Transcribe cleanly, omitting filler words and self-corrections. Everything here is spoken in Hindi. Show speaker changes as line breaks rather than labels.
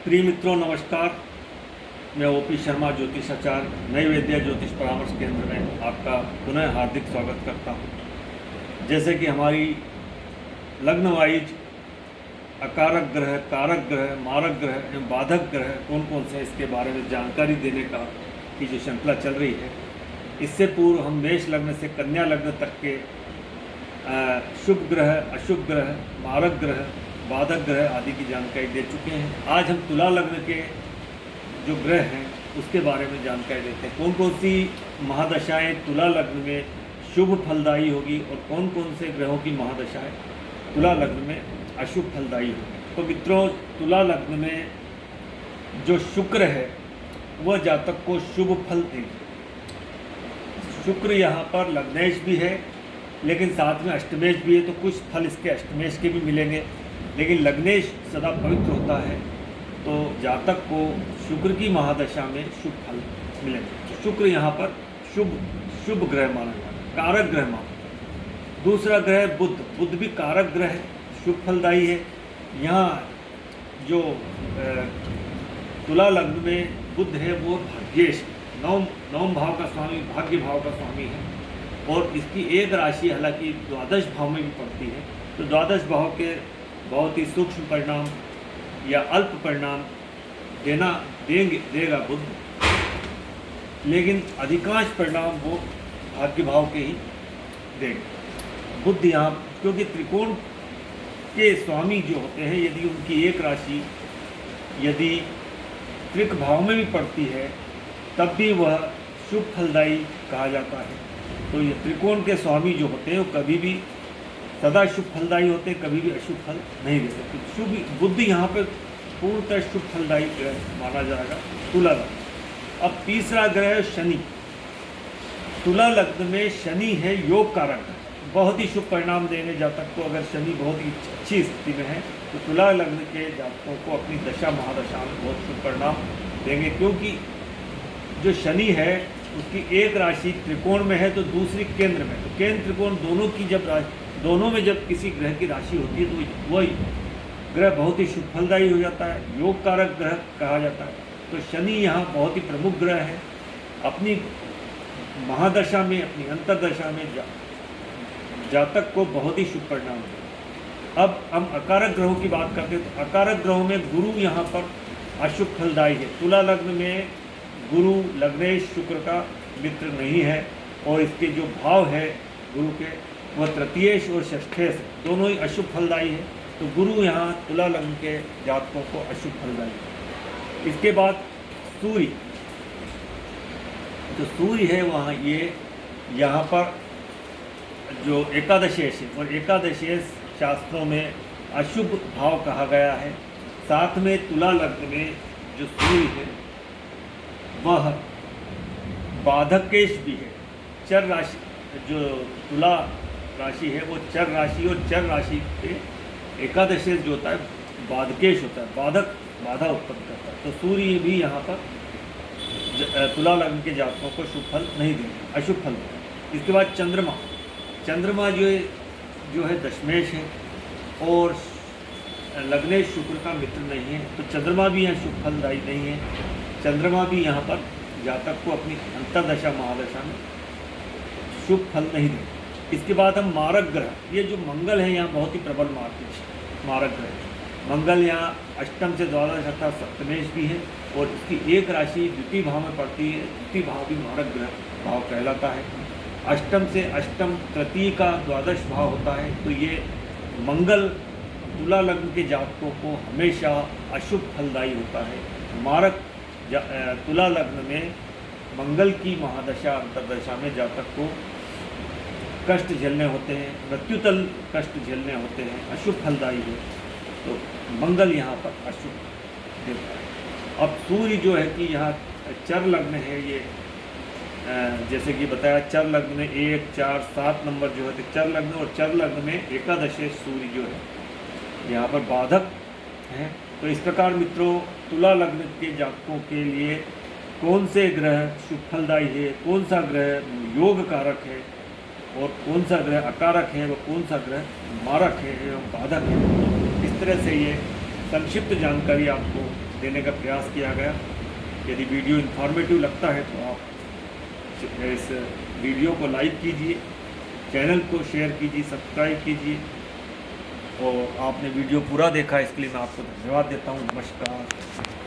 प्रिय मित्रों नमस्कार। मैं ओपी शर्मा ज्योतिषाचार्य नई वैद्य ज्योतिष परामर्श केंद्र में आपका पुनः हार्दिक स्वागत करता हूं। जैसे कि हमारी लग्न वाइज अकारक ग्रह, कारक ग्रह, मारक ग्रह एवं बाधक ग्रह कौन कौन से, इसके बारे में जानकारी देने की जो श्रृंखला चल रही है, इससे पूर्व हम मेष लग्न से कन्या लग्न तक के शुभ ग्रह, अशुभ ग्रह, मारक ग्रह, बाधक ग्रह आदि की जानकारी दे चुके हैं। आज हम तुला लग्न के जो ग्रह हैं उसके बारे में जानकारी देते हैं। कौन कौन सी महादशाएं तुला लग्न में शुभ फलदायी होगी और कौन कौन से ग्रहों की महादशाएं तुला लग्न में अशुभ फलदायी होगी। तो मित्रों, तुला लग्न में जो शुक्र है वह जातक को शुभ फल देंगे। शुक्र यहाँ पर लग्नेश भी है लेकिन साथ में अष्टमेश भी है, तो कुछ फल इसके अष्टमेश के भी मिलेंगे, लेकिन लग्नेश सदा पवित्र होता है तो जातक को शुक्र की महादशा में शुभ फल मिलेंगे। तो शुक्र यहाँ पर शुभ ग्रह माना जाता है, कारक ग्रह माना। दूसरा ग्रह बुध भी कारक ग्रह है, शुभ फलदायी है। यहाँ जो तुला लग्न में बुध है वो भाग्येश, नवम भाव का स्वामी, भाग्य भाव का स्वामी है और इसकी एक राशि हालांकि द्वादश भाव में भी पड़ती है, तो द्वादश भाव के बहुत ही सूक्ष्म परिणाम या अल्प परिणाम देगा बुध, लेकिन अधिकांश परिणाम वो भाग्य भाव के ही देंगे। बुध यहाँ क्योंकि त्रिकोण के स्वामी जो होते हैं, यदि उनकी एक राशि यदि त्रिक भाव में भी पड़ती है तब भी वह शुभ फलदायी कहा जाता है। तो ये त्रिकोण के स्वामी जो होते हैं वो कभी भी सदा शुभ फलदायी होते हैं, कभी भी अशुभ फल नहीं दे सकते। शुभ बुद्धि यहाँ पर पूर्णतः शुभ फलदायी ग्रह माना जाएगा तुला लग्न। अब तीसरा ग्रह शनि। तुला लग्न में शनि है योग कारक, बहुत ही शुभ परिणाम देंगे जातक को। अगर शनि बहुत ही अच्छी स्थिति में है तो तुला लग्न के जातकों को अपनी दशा महादशा में बहुत शुभ परिणाम देंगे, क्योंकि जो शनि है उसकी एक राशि त्रिकोण में है तो दूसरी केंद्र में। तो केंद्र त्रिकोण दोनों में जब किसी ग्रह की राशि होती है तो वही ग्रह बहुत ही शुभ फलदायी हो जाता है, योग कारक ग्रह कहा जाता है। तो शनि यहाँ बहुत ही प्रमुख ग्रह है, अपनी महादशा में, अपनी अंतर्दशा में जातक को बहुत ही शुभ परिणाम है। अब हम अकारक ग्रहों की बात करते हैं तो अकारक ग्रहों में गुरु यहाँ पर अशुभ फलदायी है। तुला लग्न में गुरु लग्नेश शुक्र का मित्र नहीं है और इसके जो भाव है गुरु के वह तृतीयेश और षष्ठेश दोनों ही अशुभ फलदायी है। तो गुरु यहाँ तुला लग्न के जातकों को अशुभ फलदायी है। इसके बाद सूर्य, जो सूर्य है वहाँ ये यहाँ पर जो एकादशेश है, और एकादशेश शास्त्रों में अशुभ भाव कहा गया है। साथ में तुला लग्न में जो सूर्य है वह बाधकेश भी है। चर राशि, जो तुला राशि है वो चर राशि, और चर राशि पे एकादशेश जो होता है बाधकेश होता है, बाधा उत्पन्न करता है। तो सूर्य भी यहाँ पर तुला लग्न के जातकों को शुभ फल नहीं देंगे, अशुभ फल देंगे। इसके बाद चंद्रमा जो है दशमेश है और लग्नेश शुक्र का मित्र नहीं है, तो चंद्रमा भी यहाँ शुभ फलदायी नहीं है। चंद्रमा भी यहाँ पर जातक को अपनी अंतर्दशा महादशा में शुभ फल नहीं देंगे। इसके बाद हम मारक ग्रह, ये जो मंगल है यहाँ बहुत ही प्रबल मारक ग्रह है। मंगल यहाँ अष्टम से द्वादश अर्थात सप्तमेश भी है और इसकी एक राशि द्वितीय भाव में पड़ती है। द्वितीय भाव भी मारक ग्रह भाव कहलाता है। अष्टम से अष्टम तृतीय का द्वादश भाव होता है। तो ये मंगल तुला लग्न के जातकों को हमेशा अशुभ फलदायी होता है। मारक तुला लग्न में मंगल की महादशा अंतर्दशा में जातक को कष्ट झेलने होते हैं, मृत्युतल कष्ट झेलने होते हैं, अशुभ फलदायी है। तो मंगल यहाँ पर अशुभ देता है। अब सूर्य जो है कि यहाँ चर लग्न है, ये जैसे कि बताया चर लग्न में 1, 4, 7 नंबर जो है तो चर लग्न, और चर लग्न में एकादशेश सूर्य जो है यहाँ पर बाधक है। तो इस प्रकार मित्रों, तुला लग्न के जातकों के लिए कौन से ग्रह शुभ फलदायी है, कौन सा ग्रह योग कारक है और कौन सा ग्रह अकारक है व कौन सा ग्रह मारक है एवं बाधक है, इस तरह से ये संक्षिप्त जानकारी आपको देने का प्रयास किया गया। यदि वीडियो इन्फॉर्मेटिव लगता है तो आप इस वीडियो को लाइक कीजिए, चैनल को शेयर कीजिए, सब्सक्राइब कीजिए, और आपने वीडियो पूरा देखा इसके लिए मैं आपको धन्यवाद देता हूँ। नमस्कार।